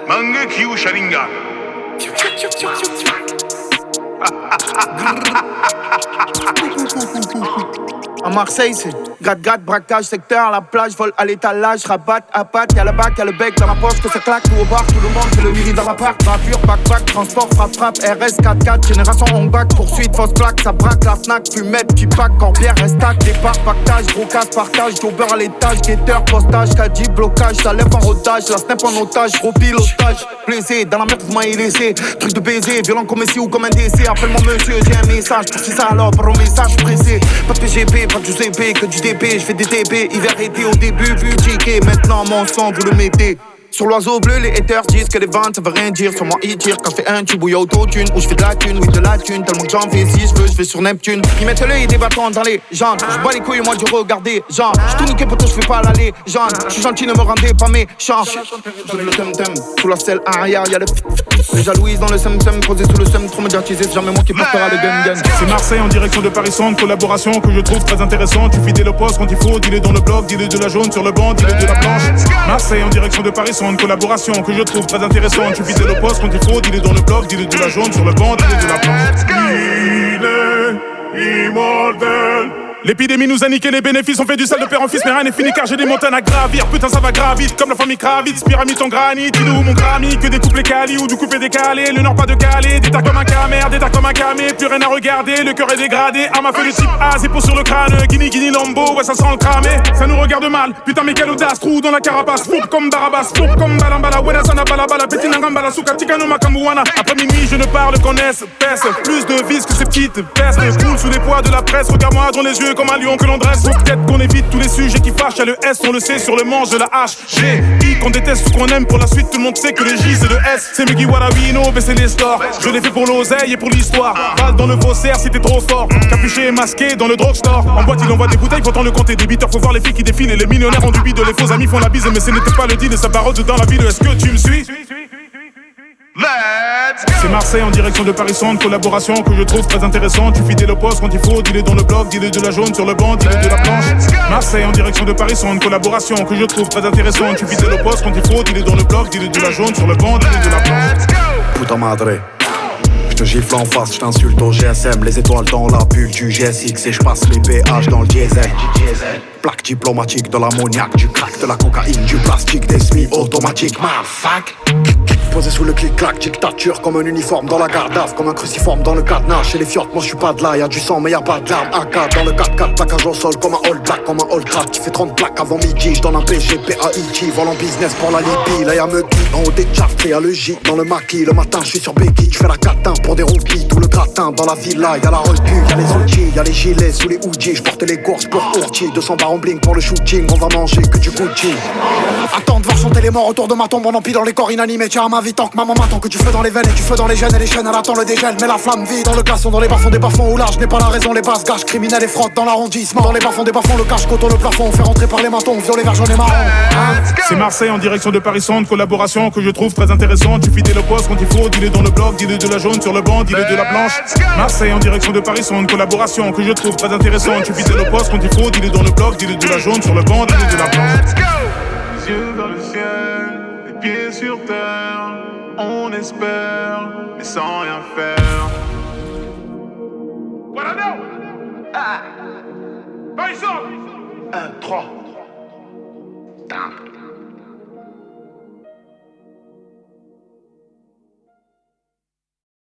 Mangekyo Sharingan. À Marseille, c'est gratte, braquage, secteur, la plage, vol à l'étalage, rabat, à patte, y'a le bac, y'a le bec dans ma poche, que ça claque, tout au bar, tout le monde, c'est le mini dans l'appart, gravure, backpack, transport, frappe, RS, 4x4, génération on back, poursuite, fausse plaque, ça braque, la Fnac, fumette, qui pack, corbière, restac, départ, pactage, gros casse, partage, jobber à l'étage, guetteur, postage, caddie, blocage, ça lève en rodage, la snap en otage, gros pilotage, blessé, dans la merde, vous m'avez laissé, truc de baiser, violent comme ici ou comme un décès, appelle-moi monsieur, j'ai un message, pour ça alors, par un message pressé, pas de PGP, pas de UCP, que du DP, je fais des TP, hiver été au début, vu ticket, maintenant mon sang vous le mettez. Sur l'oiseau bleu, les haters disent que les ventes ça veut rien dire. Sur moi ils tirent quand je fais un tube ou y'a auto-tune. Ou je fais de la thune, oui de la thune. Tellement que j'en fais si je veux, je vais sur Neptune. Ils mettent l'œil et des bâtons dans les jambes. Je bats les couilles moi du regarder, genre. J'suis tout niqué pour toi, je fais pas l'aller, genre. J'suis gentil, ne me rendez pas méchant. J'ouvre le tem-tem, sous la selle arrière y'a le les jalouises dans le sem-sem, posé sous le sem, trop médiatisé, c'est jamais moi qui portera le gun-gun. C'est Marseille en direction de Paris Centre, collaboration que je trouve très intéressante. Tu fidèle au poste quand il faut, dis-le dans le bloc, dis-le de la jaune sur le banc, dis-le de la planche. Marseille en direction de Paris Centre, collaboration que je trouve très intéressante. Tu fidèle au poste quand il faut, dis-le dans le bloc, dis-le de la jaune sur le banc, dis-le de la planche. Il est immortel. L'épidémie nous a niqué les bénéfices, on fait du sale de père en fils, mais rien n'est fini car j'ai des montagnes à gravir. Putain ça va grave vite, comme la famille Kravitz, pyramide en granit, dis-nous mon Grammy, que des couplets Cali ou du coupé décalé, le nord pas de Calais, des tas comme un camère, des tas comme un camé, plus rien à regarder, le cœur est dégradé, arme à feu de type A, c'est pour sur le crâne, Guinea Lambo, ouais ça sent le cramé, ça nous regarde mal, putain mais quelle audace, trou dans la carapace, foupe comme Barabas, foupe comme Balambala, Wena Sana Balabala, Petina Gambala, Souka Tikano Makambuana, après minuit je ne parle qu'en S, pèse, plus de vis que ces petites pestes, coule sous les poids de la presse, regarde-moi dans les yeux comme un lion que l'on dresse. Faut peut-être qu'on évite tous les sujets qui fâchent. Y'a le S, on le sait, sur le manche de la H. G, I, qu'on déteste ou qu'on aime pour la suite. Tout le monde sait que le J c'est le S. C'est Mugi Warawino, baisser les stores. Je l'ai fait pour l'oseille et pour l'histoire. Balle dans le faussaire si t'es trop fort. Capuché et masqué dans le drugstore. En boîte il envoie des bouteilles, faut le compter. Des beaters, faut voir les filles qui défilent. Et les millionnaires ont du bide. Les faux amis font la bise. Mais ce n'était pas le deal de sa barotte dans la ville. Est-ce que tu me suis? C'est Marseille en direction de Paris Centre, collaboration que je trouve très intéressante. Tu fidèle au poste quand il faut, dis-le dans le bloc, dis-le de la jaune sur le banc, dis-le de la planche. Marseille en direction de Paris Centre, collaboration que je trouve très intéressante. Tu fidèle au poste quand il faut, dis-le dans le bloc, dis-le de la jaune sur le banc, dis-le de la planche. Puta madre. Je te gifle en face, je t'insulte au GSM. Les étoiles dans la bulle du GSX et je passe les péages dans le diesel. Plaque diplomatique, de l'ammoniaque, du crack, de la cocaïne, du plastique, des semi-automatiques. Motherfuck. Posé sous le clic-clac, dictature comme un uniforme dans la garde-af, comme un cruciforme dans le cadenas. Chez les fiottes, moi je suis pas de là, y'a du sang mais y'a pas de larmes. AK dans le 4x4, plaquage au sol comme un all black, comme un all trap qui fait 30 plaques avant midi. J'donne un PG, PAIT, vol en business pour la Libye. Là y'a Meuki, en haut des charts, y'a le J dans le maquis. Le matin j'suis sur Becky, j'fais la catin pour des roupies. Tout le gratin dans la villa, y'a la repu, y'a les outils, y'a les gilets sous les hoodies. J'porte les courses pour Ourti, 200 bars en bling pour le shooting. On va manger que du Gucci. Attends de voir chanter les morts autour de ma tombe, on empile dans les corps inanimés. Tiens à ma vie tant que maman m'attend, que tu fais dans les veines et tu fais dans les gènes et les chaînes. Elle attend le dégel, mais la flamme vit dans le glaçon, dans les bas-fonds des bas-fonds où là je n'ai pas la raison. Les basses gâches criminels et frottent dans l'arrondissement. Dans les bas-fonds des bas-fonds, le cache coton le plafond. On fait rentrer par les matons, violet, vert, jaune et marron. C'est Marseille en direction de Paris Centre, collaboration que je trouve très intéressante. Tu fidèle au poste quand il faut, dis-le dans le bloc, dis-le de la jaune sur le banc, dis-le de la blanche. Marseille en direction de Paris Centre, collaboration que je trouve très intéressante. Tu fidèle au poste quand il faut, dis-le dans le bloc, dis-le de la jaune sur le banc, dis-le de la blanche. Les yeux vers le ciel, les pieds sur terre. On espère, mais sans rien faire. Voilà, non. Paris Centre. 1, 3.